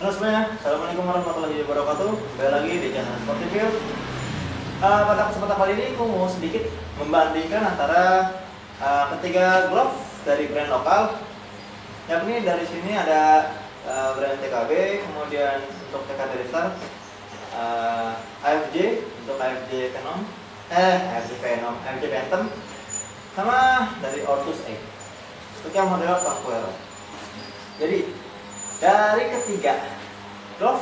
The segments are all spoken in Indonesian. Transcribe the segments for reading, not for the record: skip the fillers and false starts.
Halo semuanya, Assalamualaikum warahmatullahi wabarakatuh. Kembali lagi di channel Sporty Field. Pada kesempatan kali ini aku mau sedikit membandingkan antara ketiga glove dari brand lokal. Yang ini dari sini ada brand TKB, kemudian untuk TKB Star, AFJ untuk AFJ Venom, AFJ Phantom, sama dari Ortus X untuk yang model Pasquero. Jadi dari ketiga glove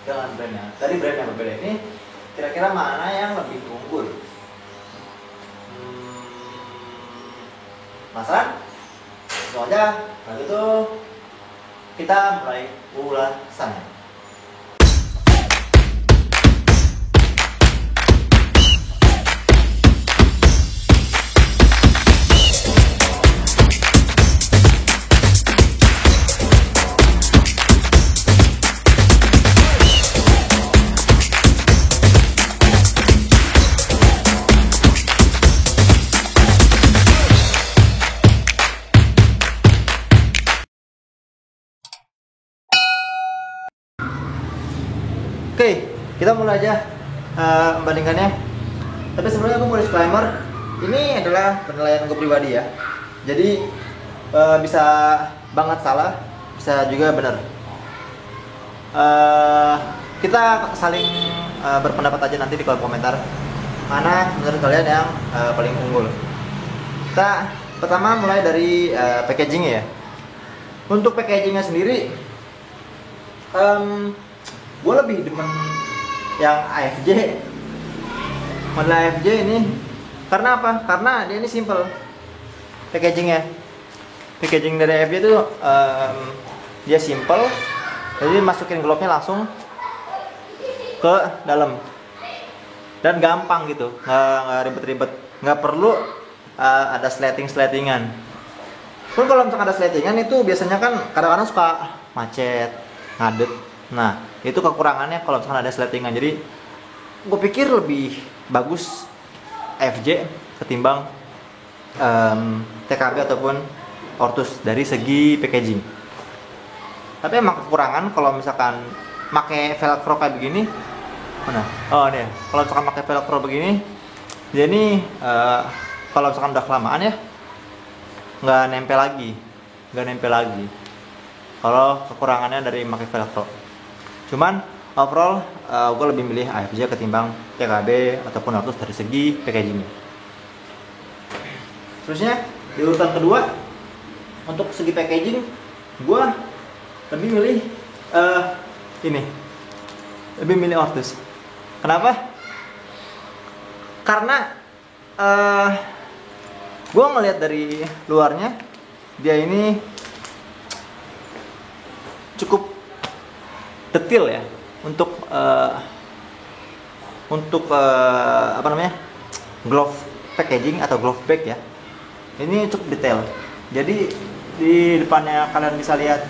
dengan dari brand yang berbeda ini, kira-kira mana yang lebih unggul? Penasaran? Langsung aja. Kalau gitu kita mulai ulasannya. Oke, kita mulai aja membandingkannya. Tapi sebelumnya aku mau disclaimer, ini adalah penilaian gue pribadi ya. Jadi bisa banget salah, bisa juga benar. Kita saling berpendapat aja nanti di kolom komentar mana menurut kalian yang paling unggul. Kita pertama mulai dari packagingnya ya. Untuk packagingnya sendiri, gue lebih demen yang AFJ, model AFJ ini. Karena apa? Karena dia ini simple packagingnya. Packaging dari AFJ itu dia simple, jadi masukin glove-nya langsung ke dalam dan gampang gitu, nggak ribet-ribet, nggak perlu ada sletingan. Pun kalau misalkan ada sletingan itu biasanya kan kadang-kadang suka macet, ngadet. Nah, itu kekurangannya kalau misalkan ada sletingan. Jadi gue pikir lebih bagus FJ ketimbang TKB ataupun Ortus dari segi packaging. Tapi emang kekurangan kalau misalkan pakai velcro kayak begini. Mana? Oh, ini ya. Kalau misalkan pakai velcro begini, dia ini kalau misalkan udah kelamaan ya nggak nempel lagi. Kalau kekurangannya dari pakai velcro. Cuman overall gue lebih milih AFJ ketimbang TKB ataupun Ortus dari segi packagingnya. Terusnya di urutan kedua, untuk segi packaging gue lebih milih lebih milih Ortus. Kenapa? Karena gue ngelihat dari luarnya dia ini cukup detail ya untuk glove packaging atau glove bag ya. Ini cukup detail. Jadi di depannya kalian bisa lihat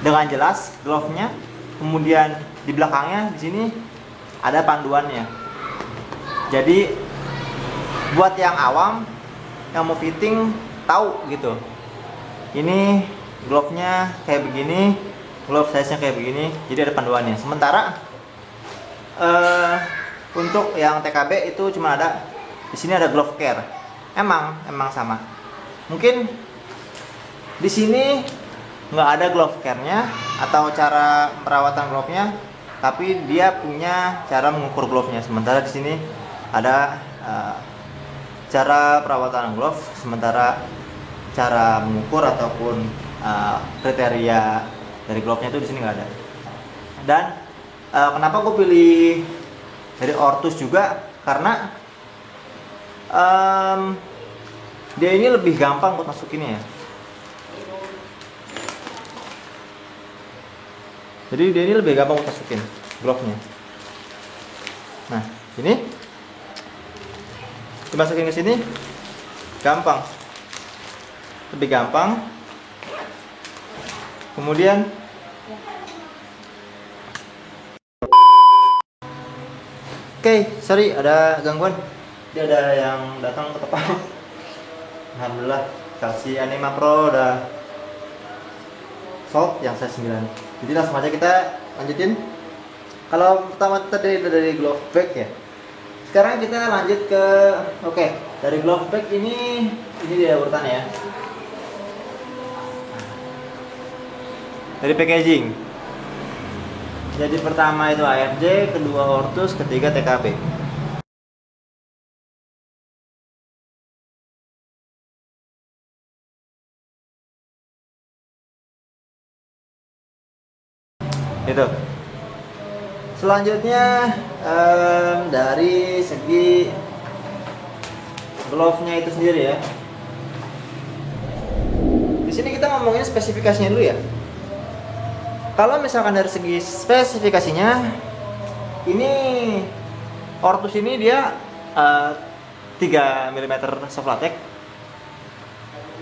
dengan jelas glove-nya. Kemudian di belakangnya di sini ada panduannya. Jadi buat yang awam yang mau fitting tahu gitu. Ini glove-nya kayak begini, glove size-nya kayak begini, jadi ada panduannya. Sementara untuk yang TKB itu cuma ada di sini ada glove care. Emang sama. Mungkin di sini nggak ada glove care-nya atau cara perawatan glove-nya, tapi dia punya cara mengukur glove-nya. Sementara di sini ada cara perawatan glove, sementara cara mengukur ataupun kriteria dari glove-nya itu di sini nggak ada. Dan kenapa gue pilih dari Ortus juga karena dia ini lebih gampang buat masukinnya ya. Jadi dia ini lebih gampang buat masukin glove-nya. Nah, ini dimasukin ke sini gampang, lebih gampang. Kemudian sorry ada gangguan. Dia ada yang datang ke tempat. Alhamdulillah, kasih Anima Pro udah Salt yang size 9. Jadi langsung aja kita lanjutin. Kalau pertama tadi dari glove bag ya. Sekarang kita lanjut ke dari glove bag ini dia urutan ya. Dari packaging. Jadi pertama itu AFJ, kedua Ortus, ketiga TKB. Itu. Selanjutnya dari segi glove-nya itu sendiri ya. Di sini kita ngomongin spesifikasinya dulu ya. Kalau misalkan dari segi spesifikasinya, ini Ortus ini dia 3 mm soft latex.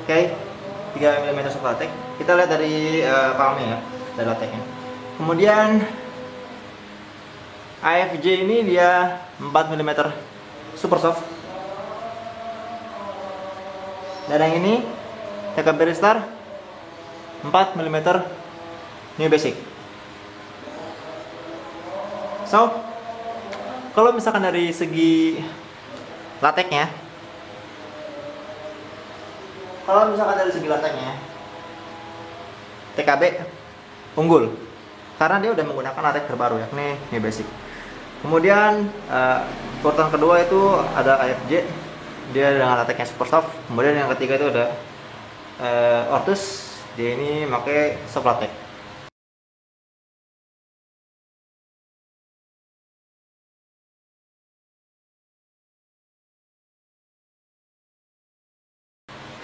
Oke, 3 mm soft latex. Kita lihat dari palmnya ya, dari latexnya. Kemudian AFJ ini dia 4 mm super soft. Dan yang ini TKB Star 4 mm New Basic. So, kalau misalkan dari segi lateknya, TKB unggul karena dia udah menggunakan latek terbaru yakni New Basic. Kemudian urutan kedua itu ada AFJ, dia dengan lateknya super soft. Kemudian yang ketiga itu ada Ortus, dia ini pakai soft latex.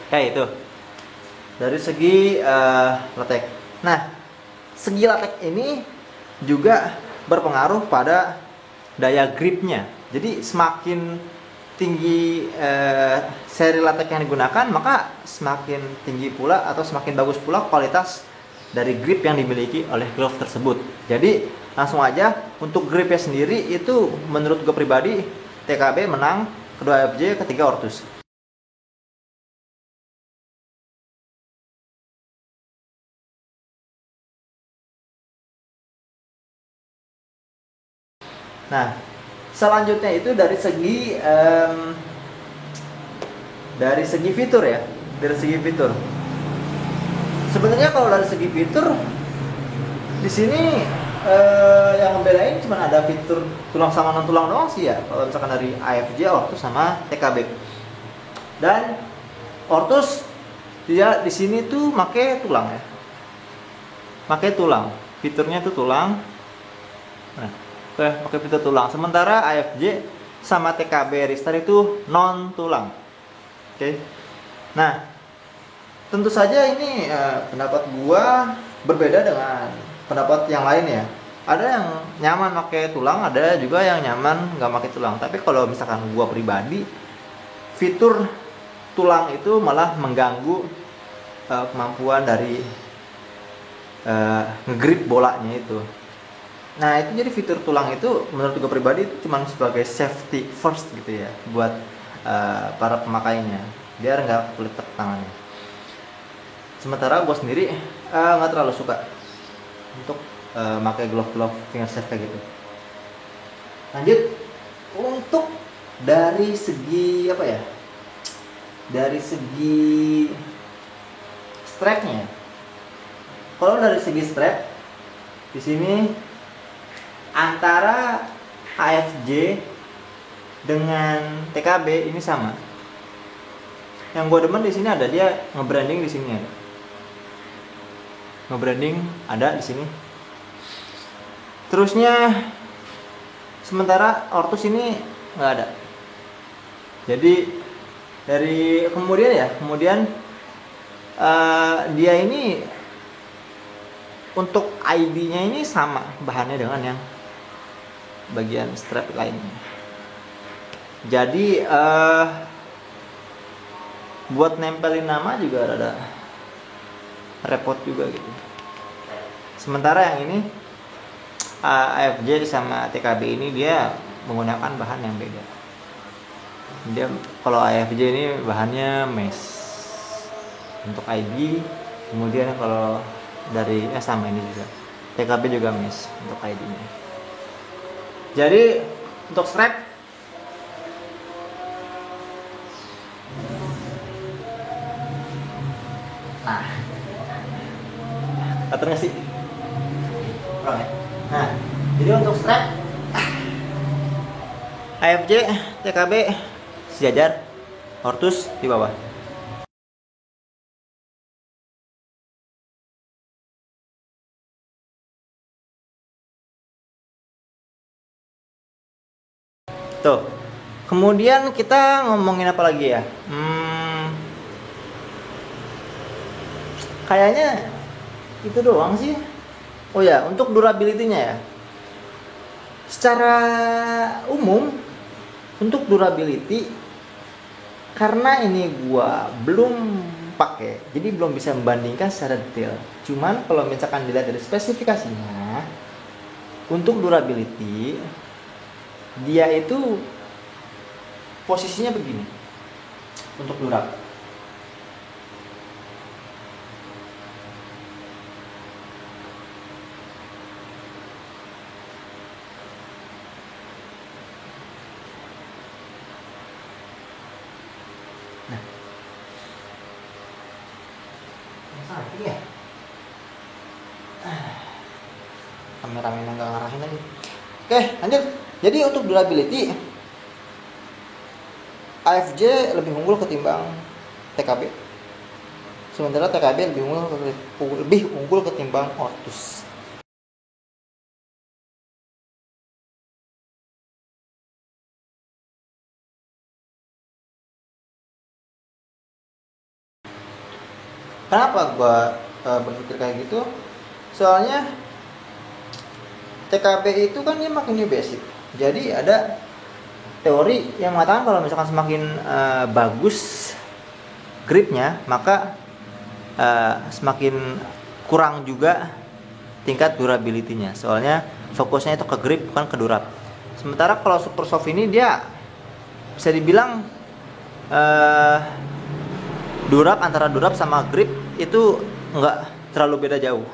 Kayak itu dari segi latex. Nah, segi latex ini juga berpengaruh pada daya gripnya. Jadi semakin tinggi seri latex yang digunakan, maka semakin tinggi pula atau semakin bagus pula kualitas dari grip yang dimiliki oleh glove tersebut. Jadi langsung aja untuk gripnya sendiri itu menurut gue pribadi TKB menang, kedua AFJ, ketiga Ortus. Nah, selanjutnya itu dari segi fitur ya, dari segi fitur. Sebenarnya kalau dari segi fitur di sini yang membedain cuma ada fitur tulang sama non tulang doang sih ya. Kalau misalkan dari AFJ, Ortus sama TKB. Dan Ortus dia di sini tuh pakai tulang ya, pakai tulang. Fiturnya tuh tulang. Nah, pakai fitur tulang. Sementara AFJ sama TKB Ristar itu non tulang. Oke. Nah, tentu saja ini pendapat gua berbeda dengan pendapat yang lain ya. Ada yang nyaman pakai tulang, ada juga yang nyaman nggak pakai tulang. Tapi kalau misalkan gua pribadi, fitur tulang itu malah mengganggu kemampuan dari ngegrip bolanya itu. Nah, itu jadi fitur tulang itu menurut gue pribadi itu cuma sebagai safety first gitu ya buat para pemakainya, biar nggak kulit tangannya. Sementara gue sendiri nggak terlalu suka untuk pakai glove finger safe kayak gitu. Lanjut untuk dari segi apa ya? Dari segi strapnya. Kalau dari segi strap di sini antara AFJ dengan TKB ini sama. Yang gue demen di sini ada dia nge-branding di sini ada. Nge-branding ada di sini. Terusnya sementara Ortus ini nggak ada. Jadi dari kemudian dia ini untuk ID-nya ini sama bahannya dengan yang bagian strap lainnya. Jadi buat nempelin nama juga rada repot juga gitu. Sementara yang ini AFJ sama TKB ini dia menggunakan bahan yang beda. Dia kalau AFJ ini bahannya mesh untuk ID, kemudian kalau dari sama ini juga. TKB juga miss untuk ID-nya. Jadi untuk strap nah, atur nggak sih? Kurang ya? Nah, jadi untuk strap AFJ, TKB sejajar, Hortus di bawah. Tuh. Kemudian kita ngomongin apa lagi ya? Kayaknya itu doang sih. Oh ya, untuk durability-nya ya. Secara umum untuk durability, karena ini gua belum pakai, jadi belum bisa membandingkan secara detail. Cuman kalau misalkan dilihat dari spesifikasinya, untuk durability dia itu posisinya begini untuk durap. Nah, sakit ya. Kameramen nggak ngarahin lagi. Oke, lanjut. Jadi untuk durability, AFJ lebih unggul ketimbang TKB. Sementara TKB lebih unggul ketimbang Hortus. Kenapa gua berpikir kayak gitu? Soalnya TKB itu kan dia makin new basic. Jadi ada teori yang mengatakan kalau misalkan semakin bagus gripnya, maka semakin kurang juga tingkat durability-nya. Soalnya fokusnya itu ke grip bukan ke durap. Sementara kalau super soft ini dia bisa dibilang durap, antara durap sama grip itu nggak terlalu beda jauh.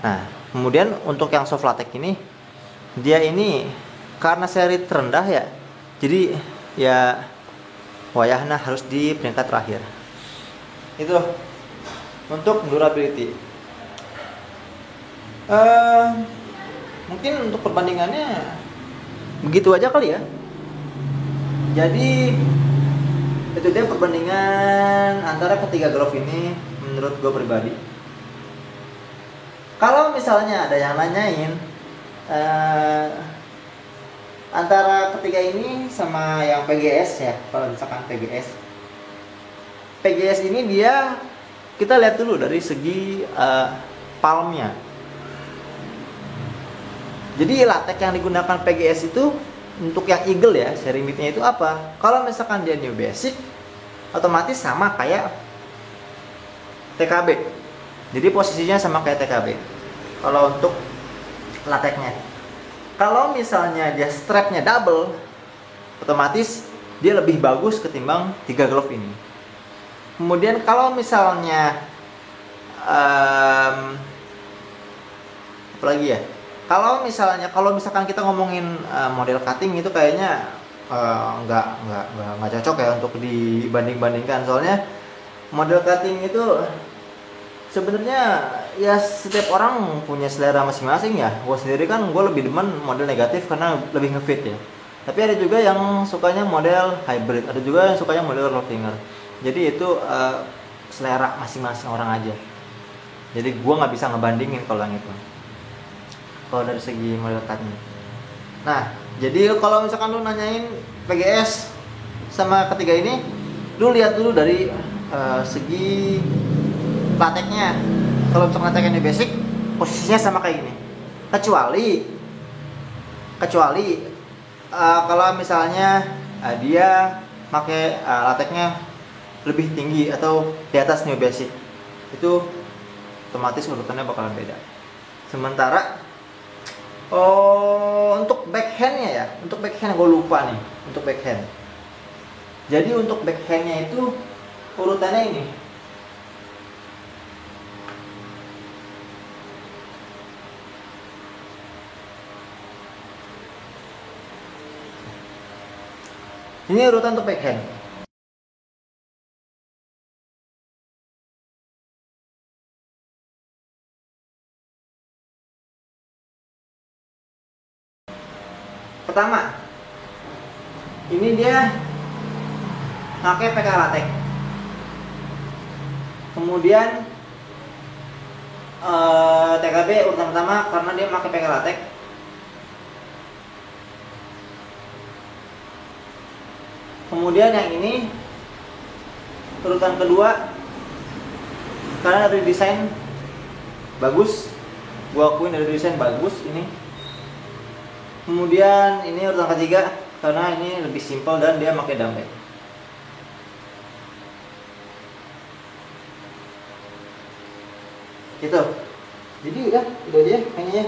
Nah, kemudian untuk yang soft latex ini, dia ini karena seri terendah ya, jadi ya wayahnya harus di peringkat terakhir. Itu untuk durability. Mungkin untuk perbandingannya begitu aja kali ya. Jadi itu dia perbandingan antara ketiga glove ini menurut gue pribadi. Kalau misalnya ada yang nanyain antara ketiga ini sama yang PGS ya, kalau misalkan PGS ini dia, kita lihat dulu dari segi palmnya. Jadi latex yang digunakan PGS itu untuk yang Eagle ya, seri midnya itu apa? Kalau misalkan dia new basic, otomatis sama kayak TKB. Jadi posisinya sama kayak TKB. Kalau untuk latexnya. Kalau misalnya dia strapnya double, otomatis dia lebih bagus ketimbang 3 glove ini. Kemudian kalau misalnya apa lagi ya? Kalau misalkan kita ngomongin model cutting itu kayaknya nggak cocok ya untuk dibanding-bandingkan. Soalnya model cutting itu sebenarnya ya setiap orang punya selera masing-masing ya. Gue sendiri kan gue lebih demen model negatif karena lebih ngefit ya. Tapi ada juga yang sukanya model hybrid, ada juga yang sukanya model roll finger. Jadi itu selera masing-masing orang aja. Jadi gue nggak bisa ngebandingin kalau yang itu. Kalau dari segi model cutting. Nah, jadi kalau misalkan lu nanyain PGS sama ketiga ini, lu lihat dulu dari segi latexnya. Kalau misalkan latexnya basic, posisinya sama kayak gini. Kecuali kalau misalnya dia pakai latexnya lebih tinggi atau di atas new basic, itu otomatis urutannya bakalan beda. Sementara untuk backhandnya ya, untuk backhand gue lupa nih untuk backhand. Jadi untuk backhandnya itu urutannya ini. Ini urutan untuk backhand. Pertama, ini dia pakai PK latex. Kemudian TKB urutan pertama karena dia pakai PK latex. Kemudian yang ini urutan kedua karena dari desain bagus, gua akuin dari desain bagus ini. Kemudian ini urutan ketiga karena ini lebih simpel dan dia pakai dumbbell. Gitu. Jadi udah dia kayaknya.